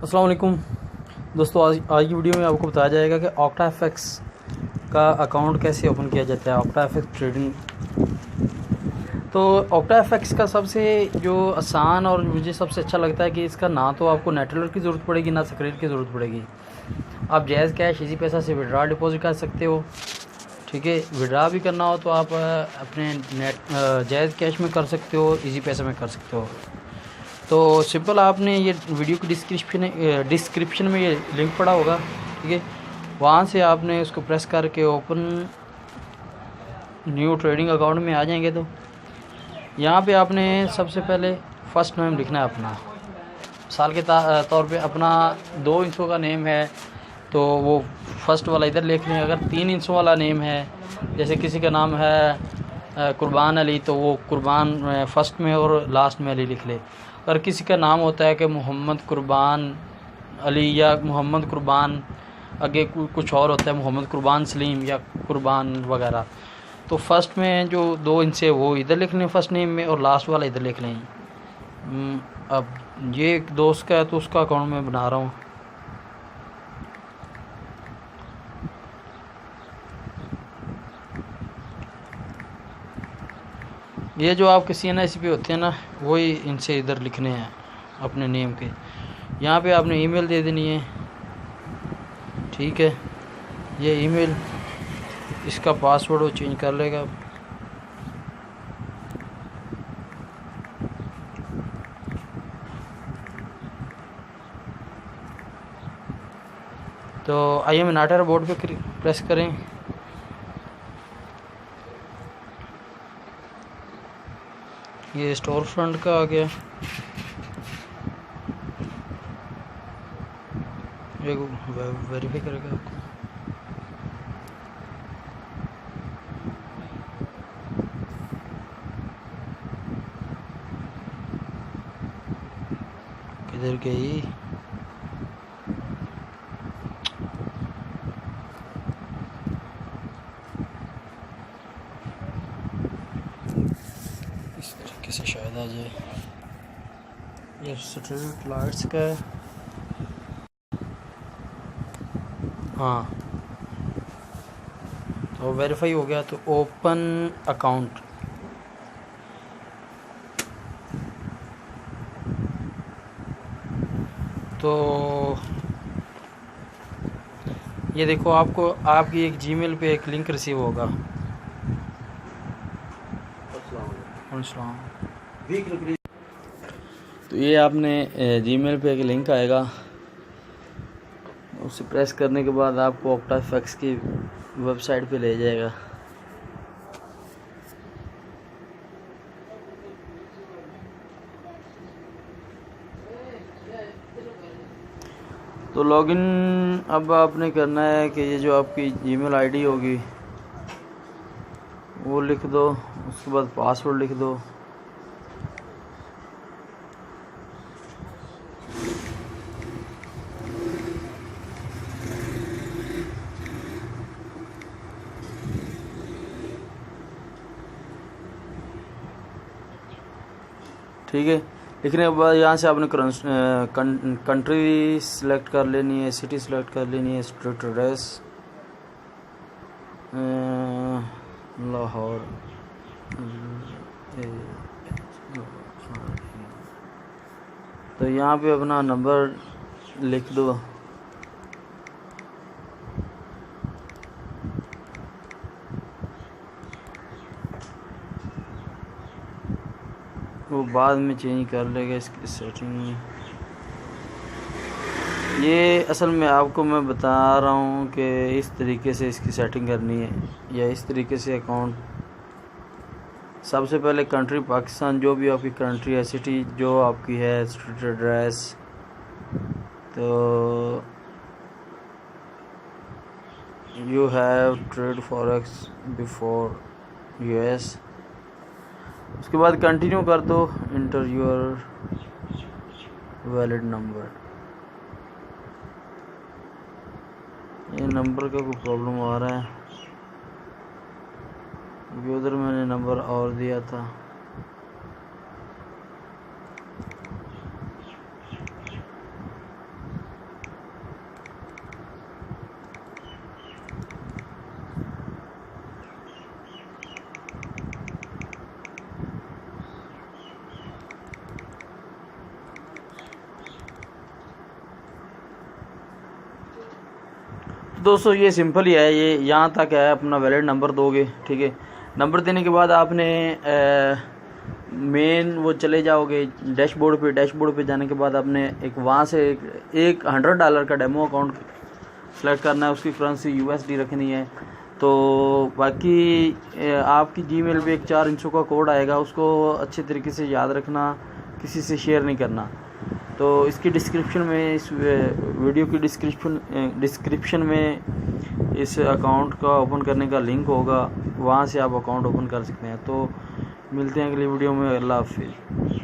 अस्सलाम वालेकुम दोस्तों, आज की वीडियो में आपको बताया जाएगा कि OctaFX का अकाउंट कैसे ओपन किया जाता है। OctaFX ट्रेडिंग, तो OctaFX का सबसे जो आसान और मुझे सबसे अच्छा लगता है कि इसका ना तो आपको नेटवर्क की ज़रूरत पड़ेगी ना स्क्रीन की ज़रूरत पड़ेगी। आप जायज़ कैश इजी पैसा से विड्रा डिपॉजिट कर सकते हो। ठीक है, विड्रा भी करना हो तो आप अपने जायज़ कैश में कर सकते हो, इजी पैसा में कर सकते हो। तो सिंपल, आपने ये वीडियो की डिस्क्रिप्शन में ये लिंक पड़ा होगा, ठीक है, वहाँ से आपने उसको प्रेस करके ओपन न्यू ट्रेडिंग अकाउंट में आ जाएंगे। तो यहाँ पे आपने सबसे पहले फ़र्स्ट नेम लिखना है अपना। साल के तौर पे अपना 2 इंचों का नेम है तो वो फर्स्ट वाला इधर लिख लें। अगर 3 इंचों वाला नेम है, जैसे किसी का नाम है कुर्बान अली, तो वो कुर्बान फर्स्ट में और लास्ट में अली लिख ले। अगर किसी का नाम होता है कि मोहम्मद कुर्बान अली या मोहम्मद कुर्बान आगे कुछ और होता है, मोहम्मद कुर्बान सलीम या कुर्बान वगैरह, तो फर्स्ट में जो 2 इंच है वो इधर लिख लें फर्स्ट नेम में, और लास्ट वाला इधर लिख लें। अब ये एक दोस्त का है तो उसका अकाउंट मैं बना रहा हूँ। ये जो आपके CNIC पे होते हैं ना, वही इनसे इधर लिखने हैं अपने नेम के। यहाँ पे आपने ईमेल दे देनी है, ठीक है। ये ईमेल, इसका पासवर्ड वो चेंज कर लेगा। तो I am not a board पे प्रेस करें। ये स्टोर फ्रंट का आ गया। ये वेरीफाई करेगा आपको। किधर गई? इस तरीके से शायद आ जाए। ये स्ट्रीट लाइट्स का है। हाँ, तो वेरीफाई हो गया। तो ओपन अकाउंट, तो ये देखो, आपको आपकी एक जीमेल पे एक लिंक रिसीव होगा। तो ये आपने जीमेल पे एक लिंक आएगा, उसे प्रेस करने के बाद आपको OctaFX की वेबसाइट पे ले जाएगा। तो लॉगिन अब आपने करना है कि ये जो आपकी जीमेल आईडी होगी वो लिख दो, उसके बाद पासवर्ड लिख दो। ठीक है, लिखने के बाद यहाँ से आपने कंट्री सिलेक्ट कर लेनी है, सिटी सिलेक्ट कर लेनी है, स्ट्रीट एड्रेस लाहौर, तो यहाँ पे अपना नंबर लिख दो। वो बाद में चेंज कर लेगा इसकी सेटिंग में। ये असल में आपको मैं बता रहा हूँ कि इस तरीके से इसकी सेटिंग करनी है, या इस तरीके से अकाउंट। सबसे पहले कंट्री पाकिस्तान, जो भी आपकी कंट्री है, सिटी जो आपकी है, स्ट्रीट एड्रेस, तो you have trade forex before US। उसके बाद कंटिन्यू कर दो, इंटर योर वैलिड नंबर। ये नंबर का कोई प्रॉब्लम आ रहा है क्योंकि उधर मैंने नंबर और दिया था। दोस्तों ये सिंपल ही है, ये यहाँ तक है। अपना वैलिड नंबर दोगे, ठीक है। नंबर देने के बाद आपने मेन वो चले जाओगे डैशबोर्ड पे। डैशबोर्ड पे जाने के बाद आपने एक वहाँ से एक $100 का डेमो अकाउंट सेलेक्ट करना है। उसकी करेंसी USD रखनी है। तो बाकी आपकी जीमेल पे एक 4 अंकों का कोड आएगा, उसको अच्छे तरीके से याद रखना, किसी से शेयर नहीं करना। तो इसकी डिस्क्रिप्शन में, इस वीडियो की डिस्क्रिप्शन में इस अकाउंट का ओपन करने का लिंक होगा, वहाँ से आप अकाउंट ओपन कर सकते हैं। तो मिलते हैं अगली वीडियो में। अल्लाह हाफिज़।